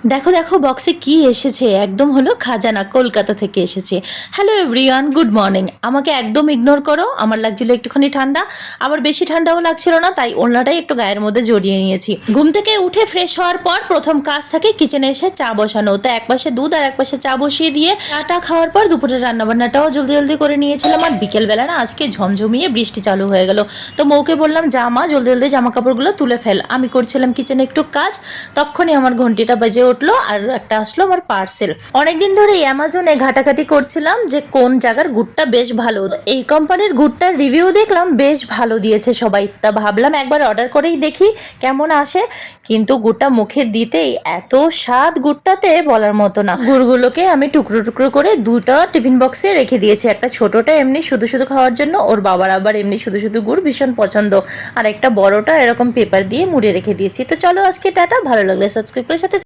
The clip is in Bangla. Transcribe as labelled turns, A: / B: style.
A: দেখো দেখো বক্সে কি এসেছে, একদম হলো খাজানা, কলকাতা থেকে এসেছে। Hello everyone, good morning. আমাকে একদম ইগনোর করো, আমার লাগছিল একটুখানি ঠান্ডা, আবার বেশি ঠান্ডাও লাগছিল না, তাই ওড়নাটাই একটু গায়ের মধ্যে জড়িয়ে নিয়েছি। ঘুম থেকে উঠে ফ্রেশ হওয়ার পর প্রথম কাজ থাকে কিচেনে এসে চা বসানো। তো এক পাশে দুধ আর এক পাশে চা বসিয়ে দিয়ে চাটা খাওয়ার পর দুপুরের রান্নাবান্নাটাও জলদি জলদি করে নিয়েছিলাম। আর বিকেলবেলা না আজকে ঝমঝমিয়ে বৃষ্টি চালু হয়ে গেল, তো মৌকে বললাম জামা জলদি জলদি জামা কাপড়গুলো তুলে ফেল, আমি করছিলাম কিচেনে একটু কাজ। তখনই আমার ঘন্টিটা বেজে উঠলো আর একটা আসলো আমার পার্সেল। অনেকদিন ধরে অ্যামাজনে ঘাটাঘাটি করছিলাম যে কোন জায়গার গুড়টা বেশ ভালো। এই কোম্পানির গুড়টার রিভিউ দেখলাম বেশ ভালো দিয়েছে সবাই, তা ভাবলাম একবার অর্ডার করেই দেখি কেমন আসে। কিন্তু গুড়টা মুখে দিতেই এত স্বাদ গুড়টাতে বলার মতো না। গুড়গুলোকে আমি টুকরো টুকরো করে দুটো টিফিন বক্সে রেখে দিয়েছি। একটা ছোটটা এমনি শুধু শুধু খাওয়ার জন্য, ওর বাবার আবার এমনি শুধু শুধু গুড় ভীষণ পছন্দ, আর একটা বড়টা এরকম পেপার দিয়ে মুড়ে রেখে দিয়েছি। তো চলো আজকে টাটা, ভালো লাগলে সাবস্ক্রাইব করে সাথে